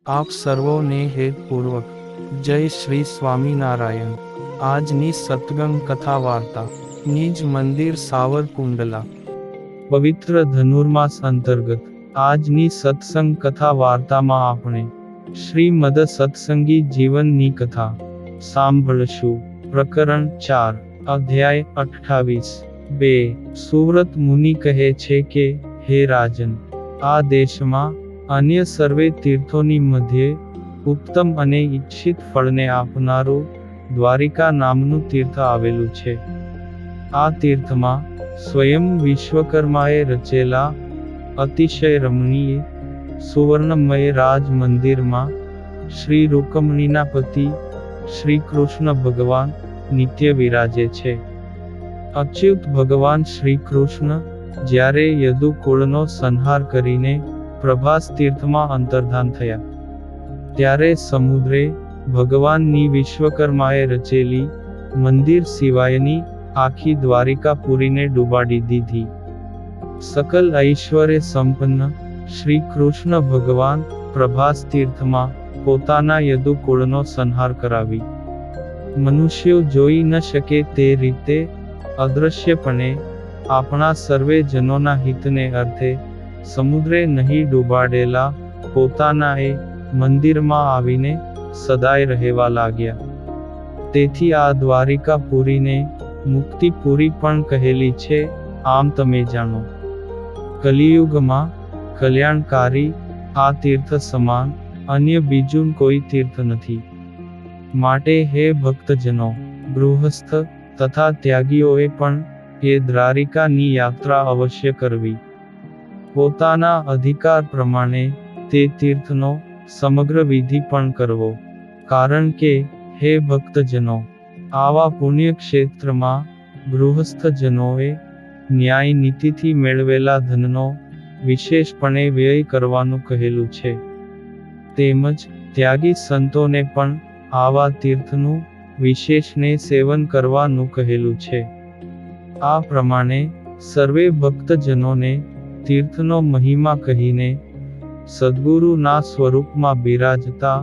આપ સર્વોને હેતપૂર્વક જય શ્રી સ્વામિનારાયણ। આજની સત્સંગ કથા વાર્તા નિજ મંદિર સાવરકુંડલા પવિત્ર ધનુર્માસ અંતર્ગત આજની સત્સંગ કથા વાર્તામાં આપણે શ્રીમદ સત્સંગી જીવનની કથા સાંભળશું। પ્રકરણ 4 અધ્યાય 28। સુવ્રત મુનિ કહે છે કે, હે રાજન, આ દેશમાં અન્ય સર્વે તીર્થોની મધ્યે ઉત્તમ અને ઈચ્છિત ફળને આપનારું દ્વારિકા નામનું તીર્થ આવેલું છે। આ તીર્થમાં સ્વયં વિશ્વકર્માએ રચેલા અતિશય રમણીય સુવર્ણમય રાજ મંદિરમાં શ્રી રૂકમણીના પતિ શ્રી કૃષ્ણ ભગવાન નિત્ય વિરાજે છે। અચ્યુત ભગવાન શ્રી કૃષ્ણ જ્યારે યદુકુળનો સંહાર કરીને પ્રભાસ તીર્થમાં અંતર્ધાન થયા, ત્યારે સમુદ્રે ભગવાનની વિશ્વકર્માએ રચેલી મંદિર સિવાયની આખી દ્વારિકાપુરીને ડૂબાડી દીધી। સકલ ઐશ્વર્ય સંપન્ન શ્રી કૃષ્ણ ભગવાન પ્રભાસ તીર્થમાં પોતાના યદુકુળનો સંહાર કરાવી મનુષ્યો જોઈ ન શકે તે રીતે અદૃશ્યપણે આપણા સર્વે જનોના હિતને અર્થે સમુદ્રે નહીં ડૂબાડેલા પોતાના એ મંદિરમાં આવીને સદાય રહેવા લાગ્યા। તેથી આ દ્વારિકાપુરીને મુક્તિપુરી પણ કહેલી છે, આમ તમે જાણો। કલિયુગમાં કલ્યાણકારી આ તીર્થ સમાન અન્ય બીજું કોઈ તીર્થ નથી। માટે હે ભક્તજનો, ગૃહસ્થ તથા ત્યાગીઓએ પણ એ દ્વારિકાની યાત્રા અવશ્ય કરવી। પોતાના અધિકાર પ્રમાણે તે તીર્થનો સમગ્ર વિધિ પણ કરવો। કારણ કે, હે ભક્તજનો, આવા પુણ્યક્ષેત્રમાં ગૃહસ્થજનોએ ન્યાય નીતિથી મેળવેલા ધનનો વિશેષપણે વ્યય કરવાનું કહેલું છે। તેમજ ત્યાગી સંતોને પણ આવા તીર્થનું વિશેષને સેવન કરવાનું કહેલું છે। આ પ્રમાણે સર્વે ભક્તજનોને તીર્થનો મહિમા કહીને સદ્ગુરુના સ્વરૂપમાં બિરાજતા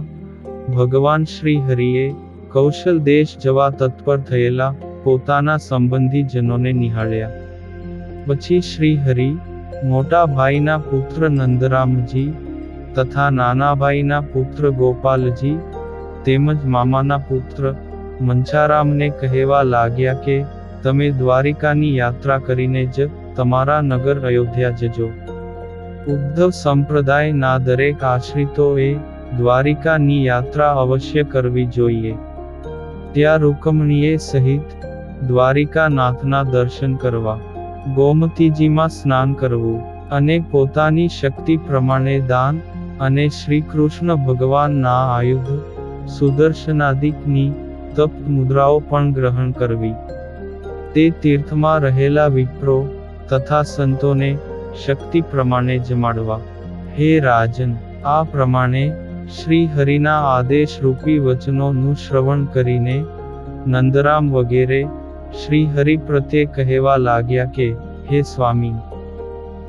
ભગવાન શ્રી હરિએ કૌશલ દેશ જવા તત્પર થયેલા પોતાના સંબંધી જનોને નિહાળ્યા। પછી શ્રી હરિ મોટા ભાઈના પુત્ર નંદરામજી તથા નાના ભાઈના પુત્ર ગોપાલજી તેમજ મામાના પુત્ર મંચારામને કહેવા લાગ્યા કે, તમે દ્વારિકાની યાત્રા કરીને જ તમારા નગર અયોધ્યા જજો। ઉદ્ધવ સંપ્રદાયના દરેક આશ્રિતોએ દ્વારિકાની યાત્રા અવશ્ય કરવી જોઈએ। ત્યાં રૂકમણીએ સહિત દ્વારિકાનાથના દર્શન કરવા, ગોમતીજીમાં સ્નાન કરવું અને પોતાની શક્તિ પ્રમાણે દાન અને શ્રી કૃષ્ણ ભગવાનના આયુધ સુદર્શનાદિકની તપ્ત મુદ્રાઓ પણ ગ્રહણ કરવી। તે તીર્થમાં રહેલા વિપ્રો તથા સંતોને શક્તિ પ્રમાણે જમાડવા। હે રાજન, આ પ્રમાણે શ્રી હરિના આદેશ રૂપી વચનોનું શ્રવણ કરીને નંદરામ વગેરે શ્રી હરિ પ્રત્યે કહેવા લાગ્યા કે, હે સ્વામી,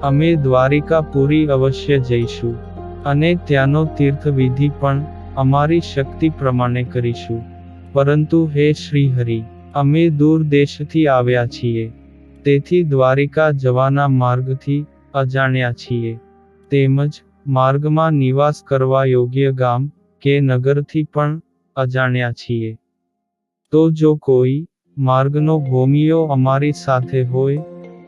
અમે દ્વારિકાપુરી અવશ્ય જઈશું અને ત્યાંનો તીર્થ વિધિ પણ અમારી શક્તિ પ્રમાણે કરીશું। પરંતુ હે શ્રી હરિ, અમે દૂર દેશથી આવ્યા છીએ, તેથી દ્વારિકા જવાના માર્ગથી અજાણ્યા છીએ, તેમજ માર્ગમાં નિવાસ કરવા યોગ્ય ગામ કે નગરથી પણ અજાણ્યા છીએ। તો જો કોઈ માર્ગનો ભોમિયો અમારી સાથે હોય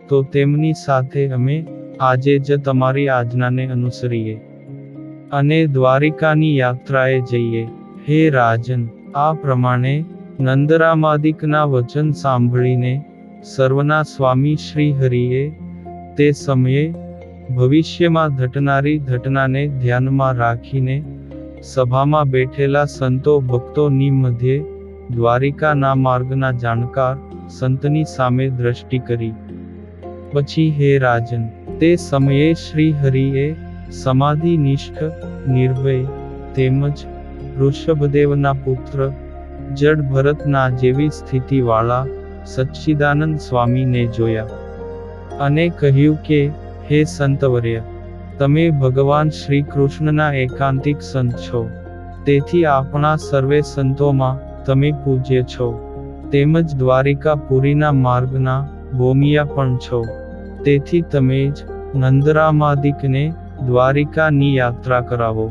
તો તેમની સાથે અમે આજે જ તમારી આજ્ઞાને અનુસરીએ અને દ્વારિકાની યાત્રાએ જઈએ। હે રાજન, આ પ્રમાણે નંદરામાદિકના વચન સાંભળીને સર્વના સ્વામી શ્રી હરિએ તે સમયે ભવિષ્યમાં ઘટનારી ઘટનાને ધ્યાનમાં રાખીને સભામાં બેઠેલા સંતો ભક્તોની મધ્યે દ્વારિકાના માર્ગના જાણકાર સંતની સામે દ્રષ્ટિ કરી। પછી હે રાજન, તે સમયે શ્રી હરિએ સમાધિનિષ્ઠ, નિર્ભય તેમજ ઋષભદેવના પુત્ર જડ ભરતના જેવી સ્થિતિવાળા સચ્ચિદાનંદ સ્વામીને જોયા અને કહ્યું કે, હે સંતવર્ય, તમે ભગવાન શ્રી કૃષ્ણના એકાંતિક સંત છો, તેથી આપણા સર્વે સંતોમાં તમે પૂજ્ય છો, તેમજ દ્વારિકાપુરીના માર્ગના ભોમિયા પણ છો, તેથી તમે જ નંદરામાદિકને દ્વારિકાની યાત્રા કરાવો.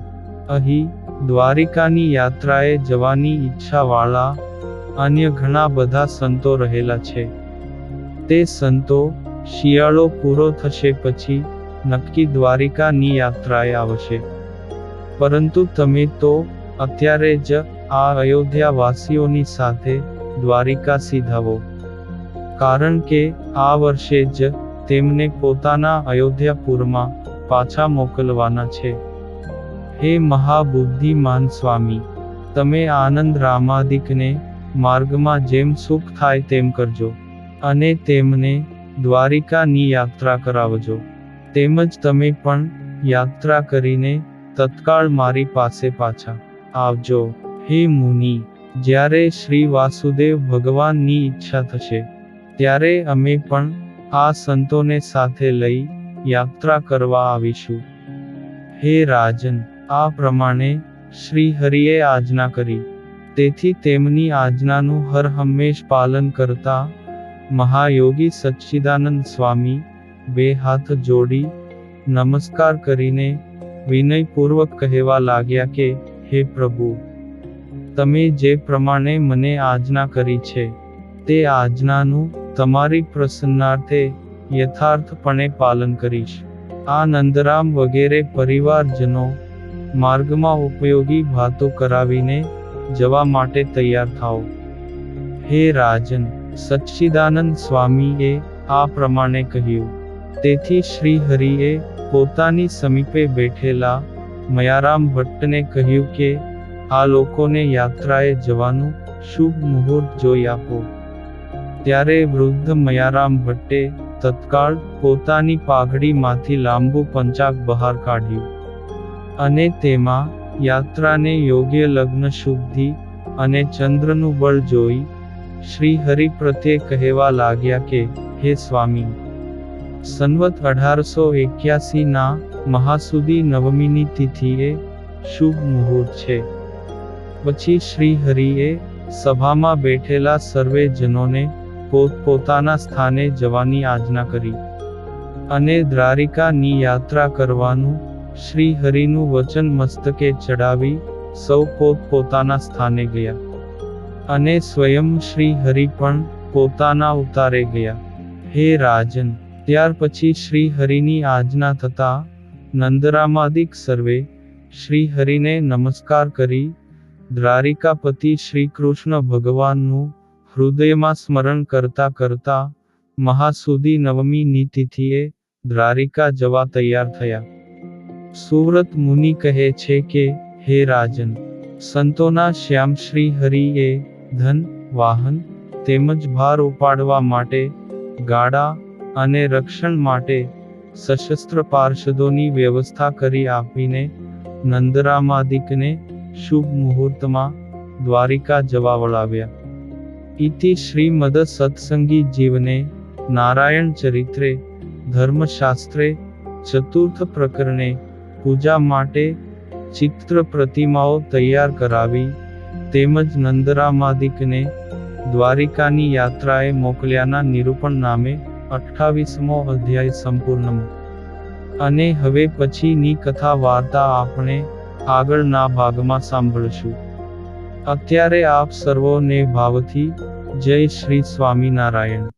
અહીં દ્વારિકાની યાત્રાએ જવાની ઈચ્છાવાળા અન્ય ઘણા બધા સંતો રહેલા છે. તે સંતો શિયાળો પૂરો થશે પછી નક્કી દ્વારિકાની યાત્રાએ આવશે. પરંતુ તમે તો અત્યારે જ આ અયોધ્યાવાસીઓની સાથે દ્વારિકા સીધાવો, કારણ કે આ વર્ષે જ તેમને પોતાના અયોધ્યાપુરમાં પાછા મોકલવાના છે. હે મહાબુદ્ધિમાન સ્વામી, તમે આનંદ રામાદિકને માર્ગમાં જેમ સુખ થાય તેમ કરજો, અને તેમને દ્વારિકાની યાત્રા કરાવજો. તેમજ તમે પણ યાત્રા કરીને તત્કાળ મારી પાસે પાછા આવજો. હે મુનિ, જ્યારે શ્રી વાસુદેવ ભગવાનની ઈચ્છા થશે ત્યારે અમે પણ આ સંતોને સાથે લઈ યાત્રા કરવા આવીશું. હે રાજન, આ પ્રમાણે શ્રી હરિએ આજ્ઞા કરી. તેથી તેમની આજ્ઞાનું હર હંમેશ પાલન કરતા મહાયોગી સચ્ચિદાનંદ સ્વામી બે હાથ જોડી નમસ્કાર કરીને વિનયપૂર્વક કહેવા લાગ્યા કે, હે પ્રભુ, તમે જે પ્રમાણે મને આજ્ઞા કરી છે તે આજ્ઞાનું તમારી પ્રસન્નાર્થે યથાર્થપણે પાલન કરીશ. આ નંદરામ વગેરે પરિવારજનો માર્ગમાં ઉપયોગી વાતો કરાવીને જવા માટે તૈયાર થાઓ. હે રાજન, સચ્ચિદાનંદ સ્વામીએ આ પ્રમાણે કહ્યું. તેથી શ્રી હરિએ પોતાની સમીપે બેઠેલા મયારામ ભટ્ટને કહ્યું કે આ લોકોને યાત્રાએ જવાનું શુભ મુહૂર્ત જોઈ આપો. ત્યારે વૃદ્ધ મયારામ ભટ્ટે તત્કાળ પોતાની પાઘડીમાંથી લાંબુ પંચાક બહાર કાઢ્યું, અને તેમાં યાત્રાને યોગ્ય લગ્ન શુદ્ધિ અને ચંદ્રનું બળ જોઈ શ્રી હરિ પ્રત્યે કહેવા લાગ્યા કે, હે સ્વામી, સંવત 1881 ના મહાસુદી નવમીની તિથિએ શુભ મુહૂર્ત છે. પછી શ્રી હરિએ સભામાં બેઠેલા સર્વે જનોને પોતપોતાના સ્થાને જવાની આજ્ઞા કરી, અને દ્વારિકાની યાત્રા કરવાનું શ્રી હરિનું વચન મસ્તકે ચડાવી સૌ પોતપોતાના સ્થાને ગયા, અને સ્વયં શ્રી હરિ પણ પોતાના ઉતારે ગયા. હે રાજન, ત્યાર પછી શ્રી હરિની આજ્ઞા થતા નંદરામાદિક સર્વે શ્રી હરિને નમસ્કાર કરી દ્વારિકાપતિ શ્રી કૃષ્ણ ભગવાનનું હૃદયમાં સ્મરણ કરતા કરતા મહાસુદી નવમીની તિથિએ દ્વારિકા જવા તૈયાર થયા. સુવ્રત મુનિ કહે છે કે, હે રાજન, સંતોના શ્યામ શ્રી હરિએ ધન, વાહન તેમજ ભાર ઉપાડવા માટે ગાડા અને રક્ષણ માટે સશસ્ત્ર પાર્ષદોની વ્યવસ્થા કરી આપીને નંદરામાદિકને શુભ મુહૂર્તમાં દ્વારિકા જવા વળાવ્યા. ઇતિ શ્રીમદ સત્સંગી જીવને નારાયણ ચરિત્રે ધર્મશાસ્ત્રે ચતુર્થ પ્રકરણે પૂજા માટે ચિત્ર પ્રતિમાઓ તૈયાર કરાવી તેમજ નંદરામાદિકને દ્વારિકાની યાત્રાએ મોકલ્યાના નિરૂપણ નામે 28મો અધ્યાય સંપૂર્ણ. અને હવે પછીની કથા વાર્તા આપણે આગળના ભાગમાં સાંભળશું. અત્યારે આપ સર્વોને ભાવથી જય શ્રી સ્વામિનારાયણ.